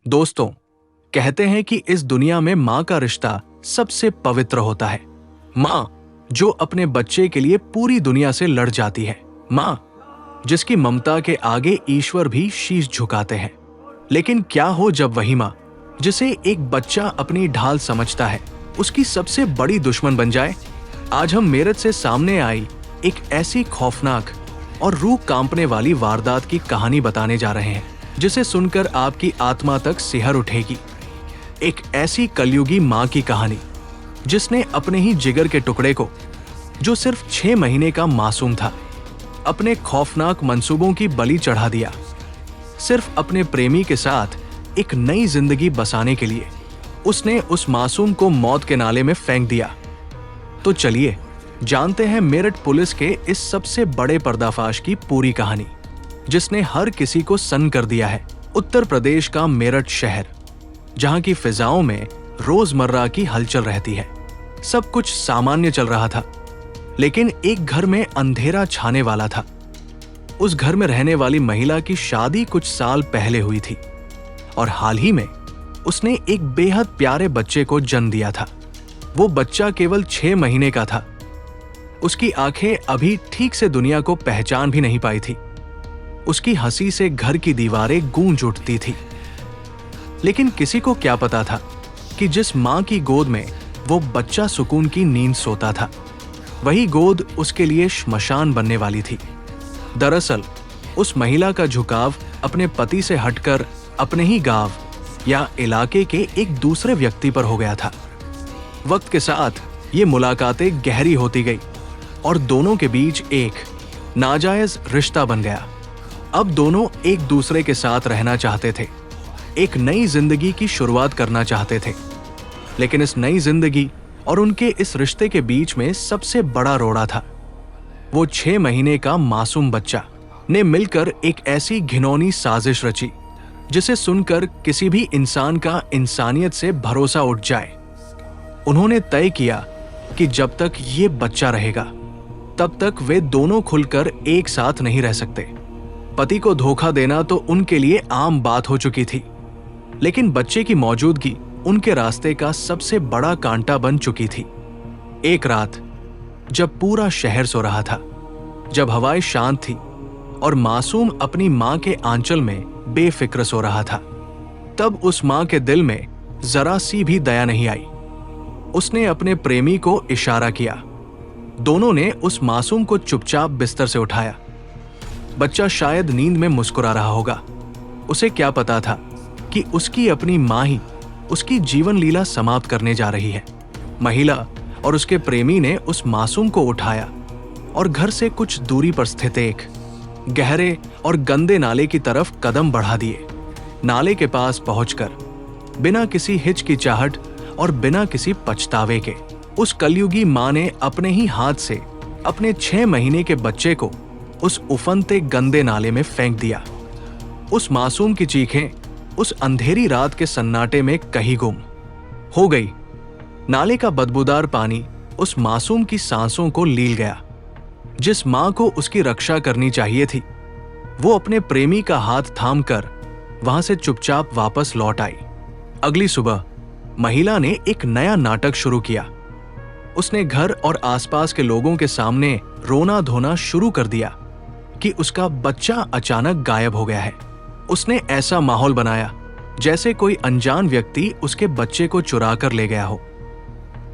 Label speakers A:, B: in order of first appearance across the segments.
A: दोस्तों, कहते हैं कि इस दुनिया में माँ का रिश्ता सबसे पवित्र होता है। माँ जो अपने बच्चे के लिए पूरी दुनिया से लड़ जाती है। माँ जिसकी ममता के आगे ईश्वर भी शीश झुकाते हैं। लेकिन क्या हो जब वही माँ जिसे एक बच्चा अपनी ढाल समझता है उसकी सबसे बड़ी दुश्मन बन जाए। आज हम मेरठ से सामने आई एक ऐसी खौफनाक और रूह कांपने वाली वारदात की कहानी बताने जा रहे हैं जिसे सुनकर आपकी आत्मा तक सिहर उठेगी। एक ऐसी कलयुगी माँ की कहानी जिसने अपने ही जिगर के टुकड़े को, जो सिर्फ 6 महीने का मासूम था, अपने खौफनाक मंसूबों की बलि चढ़ा दिया। सिर्फ अपने प्रेमी के साथ एक नई जिंदगी बसाने के लिए उसने उस मासूम को मौत के नाले में फेंक दिया। तो चलिए जानते हैं मेरठ पुलिस के इस सबसे बड़े पर्दाफाश की पूरी कहानी, जिसने हर किसी को सन्न कर दिया है। उत्तर प्रदेश का मेरठ शहर, जहां की फिजाओं में रोजमर्रा की हलचल रहती है। सब कुछ सामान्य चल रहा था, लेकिन एक घर में अंधेरा छाने वाला था। उस घर में रहने वाली महिला की शादी कुछ साल पहले हुई थी और हाल ही में उसने एक बेहद प्यारे बच्चे को जन्म दिया था। वो बच्चा केवल 6 महीने का था। उसकी आंखें अभी ठीक से दुनिया को पहचान भी नहीं पाई थी। उसकी हंसी से घर की दीवारें गूंज उठती थी। लेकिन किसी को क्या पता था कि जिस मां की गोद में वो बच्चा सुकून की नींद सोता था, वही गोद उसके लिए श्मशान बनने वाली थी। दरअसल उस महिला का झुकाव अपने पति से हटकर अपने ही गांव या इलाके के एक दूसरे व्यक्ति पर हो गया था। वक्त के साथ ये मुलाकातें गहरी होती गई और दोनों के बीच एक नाजायज रिश्ता बन गया। अब दोनों एक दूसरे के साथ रहना चाहते थे, एक नई जिंदगी की शुरुआत करना चाहते थे। लेकिन इस नई जिंदगी और उनके इस रिश्ते के बीच में सबसे बड़ा रोड़ा था। वो 6 महीने का मासूम बच्चा ने मिलकर एक ऐसी घिनौनी साजिश रची जिसे सुनकर किसी भी इंसान का इंसानियत से भरोसा उठ जाए। उन्होंने तय किया कि जब तक ये बच्चा रहेगा तब तक वे दोनों खुलकर एक साथ नहीं रह सकते। पति को धोखा देना तो उनके लिए आम बात हो चुकी थी, लेकिन बच्चे की मौजूदगी उनके रास्ते का सबसे बड़ा कांटा बन चुकी थी। एक रात जब पूरा शहर सो रहा था, जब हवाएं शांत थी और मासूम अपनी मां के आंचल में बेफिक्र सो रहा था, तब उस मां के दिल में जरा सी भी दया नहीं आई। उसने अपने प्रेमी को इशारा किया। दोनों ने उस मासूम को चुपचाप बिस्तर से उठाया। बच्चा शायद नींद में मुस्कुरा रहा होगा। उसे क्या पता था कि उसकी अपनी मां ही उसकी जीवन लीला समाप्त करने जा रही है। महिला और उसके प्रेमी ने उस मासूम को उठाया और घर से कुछ दूरी पर स्थित एक गहरे और गंदे नाले की तरफ कदम बढ़ा दिए। नाले के पास पहुंचकर बिना किसी हिचकिचाहट और बिना किसी पछतावे के उस कलयुगी मां ने अपने ही हाथ से अपने 6 महीने के बच्चे को उस उफनते गंदे नाले में फेंक दिया। उस मासूम की चीखें उस अंधेरी रात के सन्नाटे में कहीं गुम हो गई। नाले का बदबूदार पानी उस मासूम की सांसों को लील गया। जिस मां को उसकी रक्षा करनी चाहिए थी, वो अपने प्रेमी का हाथ थामकर वहां से चुपचाप वापस लौट आई। अगली सुबह महिला ने एक नया नाटक शुरू किया। उसने घर और आसपास के लोगों के सामने रोना धोना शुरू कर दिया कि उसका बच्चा अचानक गायब हो गया है। उसने ऐसा माहौल बनाया जैसे कोई अनजान व्यक्ति उसके बच्चे को चुरा कर ले गया हो।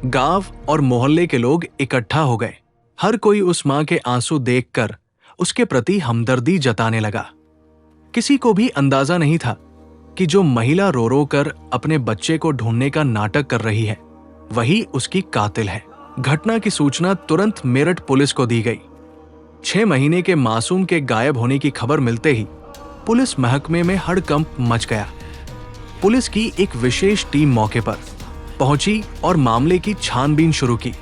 A: गांव और मोहल्ले के लोग इकट्ठा हो गए। हर कोई उस मां के आंसू देखकर उसके प्रति हमदर्दी जताने लगा। किसी को भी अंदाजा नहीं था कि जो महिला रो रो कर अपने बच्चे को ढूंढने का नाटक कर रही है, वही उसकी कातिल है। घटना की सूचना तुरंत मेरठ पुलिस को दी गई। 6 महीने के मासूम के गायब होने की खबर मिलते ही पुलिस महकमे में हड़कंप मच गया। पुलिस की एक विशेष टीम मौके पर पहुंची और मामले की छानबीन शुरू की।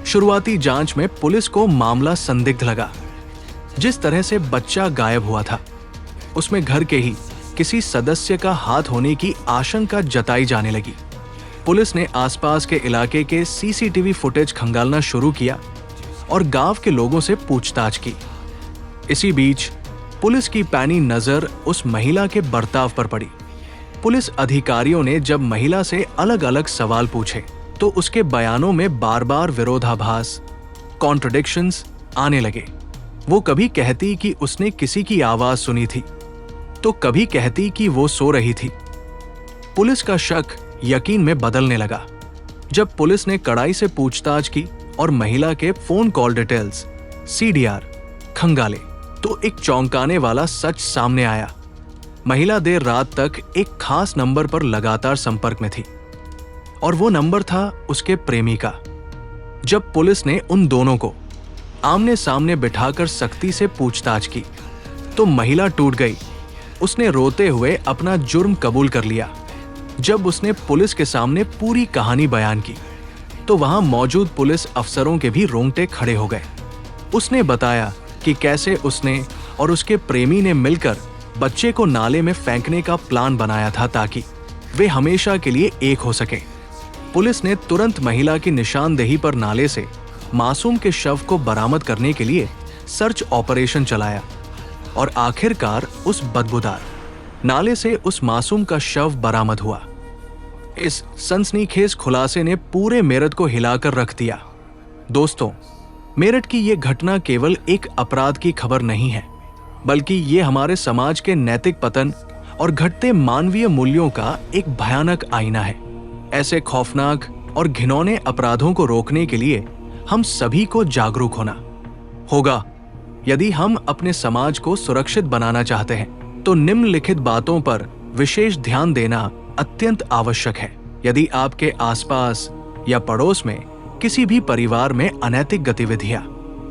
A: शुरुआती जांच में पुलिस को मामला संदिग्ध लगा। जिस तरह से बच्चा गायब हुआ था, उसमें घर के ही किसी सदस्य का हाथ होने की आशंका जताई जाने लगी। पुलिस ने आसपास के इलाके के सीसीटीवी फुटेज खंगालना शुरू किया और गांव के लोगों से पूछताछ की। इसी बीच पुलिस की पैनी नजर उस महिला के बर्ताव पर पड़ी। पुलिस अधिकारियों ने जब महिला से अलग अलग सवाल पूछे तो उसके बयानों में बार बार विरोधाभास, कॉन्ट्रडिक्शंस आने लगे। वो कभी कहती कि उसने किसी की आवाज सुनी थी, तो कभी कहती कि वो सो रही थी। पुलिस का शक यकीन में बदलने लगा। जब पुलिस ने कड़ाई से पूछताछ की और महिला के फोन कॉल डिटेल्स, CDR खंगाले, तो एक चौंकाने वाला सच सामने आया। महिला देर रात तक एक खास नंबर पर लगातार संपर्क में थी और वो नंबर था उसके प्रेमी का। जब पुलिस ने उन दोनों को आमने सामने बिठाकर सख्ती से पूछताछ की तो महिला टूट गई। उसने रोते हुए अपना जुर्म कबूल कर लिया। जब उसने पुलिस के सामने पूरी कहानी बयान की तो वहां मौजूद पुलिस अफसरों के भी रोंगटे खड़े हो गए। उसने बताया कि कैसे उसने और उसके प्रेमी ने मिलकर बच्चे को नाले में फेंकने का प्लान बनाया था ताकि वे हमेशा के लिए एक हो सके। पुलिस ने तुरंत महिला की निशानदेही पर नाले से मासूम के शव को बरामद करने के लिए सर्च ऑपरेशन चलाया और आखिरकार उस बदबूदार नाले से उस मासूम का शव बरामद हुआ। इस सनसनीखेज खुलासे ने पूरे मेरठ को हिलाकर रख दिया। दोस्तों, मेरठ की ये घटना केवल एक अपराध की खबर नहीं है, बल्कि ये हमारे समाज के नैतिक पतन और घटते मानवीय मूल्यों का एक भयानक आईना है। ऐसे खौफनाक और घिनौने अपराधों को रोकने के लिए हम सभी को जागरूक होना होगा। यदि हम अपने समाज को सुरक्षित बनाना चाहते हैं तो निम्नलिखित बातों पर विशेष ध्यान देना अत्यंत आवश्यक है। यदि आपके आसपास या पड़ोस में किसी भी परिवार में अनैतिक गतिविधियां,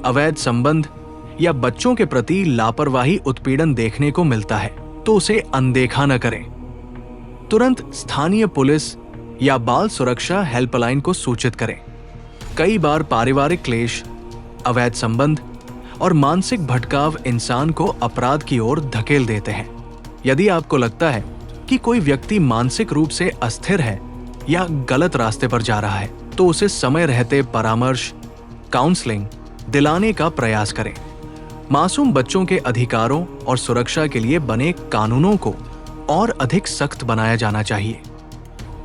A: अवैध संबंध या बच्चों के प्रति लापरवाही उत्पीड़न देखने को मिलता है तो उसे अनदेखा न करें। तुरंत स्थानीय पुलिस या बाल सुरक्षा हेल्पलाइन को सूचित करें। कई बार पारिवारिक क्लेश, अवैध संबंध और मानसिक भटकाव इंसान को अपराध की ओर धकेल देते हैं। यदि आपको लगता है कि कोई व्यक्ति मानसिक रूप से अस्थिर है या गलत रास्ते पर जा रहा है तो उसे समय रहते परामर्श, काउंसलिंग दिलाने का प्रयास करें। मासूम बच्चों के अधिकारों और सुरक्षा के लिए बने कानूनों को और अधिक सख्त बनाया जाना चाहिए।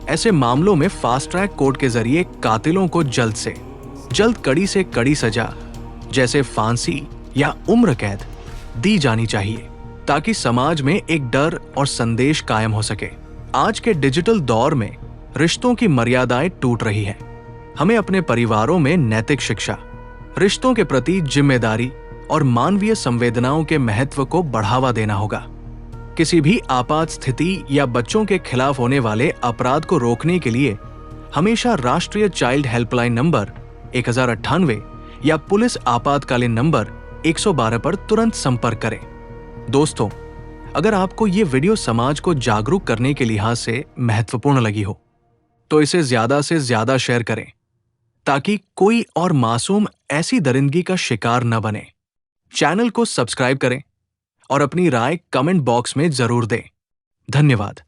A: ऐसे मामलों में फास्ट ट्रैक कोर्ट के जरिए कातिलों को जल्द से जल्द कड़ी से कड़ी सजा जैसे फांसी या उम्र कैद दी जानी चाहिए ताकि समाज में एक डर और संदेश कायम हो सके। आज के डिजिटल दौर में रिश्तों की मर्यादाएं टूट रही हैं। हमें अपने परिवारों में नैतिक शिक्षा, रिश्तों के प्रति जिम्मेदारी और मानवीय संवेदनाओं के महत्व को बढ़ावा देना होगा। किसी भी आपात स्थिति या बच्चों के खिलाफ होने वाले अपराध को रोकने के लिए हमेशा राष्ट्रीय चाइल्ड हेल्पलाइन नंबर 1098 या पुलिस आपातकालीन नंबर 112 पर तुरंत संपर्क करें। दोस्तों, अगर आपको ये वीडियो समाज को जागरूक करने के लिहाज से महत्वपूर्ण लगी हो तो इसे ज्यादा से ज्यादा शेयर करें ताकि कोई और मासूम ऐसी दरिंदगी का शिकार न बने। चैनल को सब्सक्राइब करें और अपनी राय कमेंट बॉक्स में जरूर दें। धन्यवाद।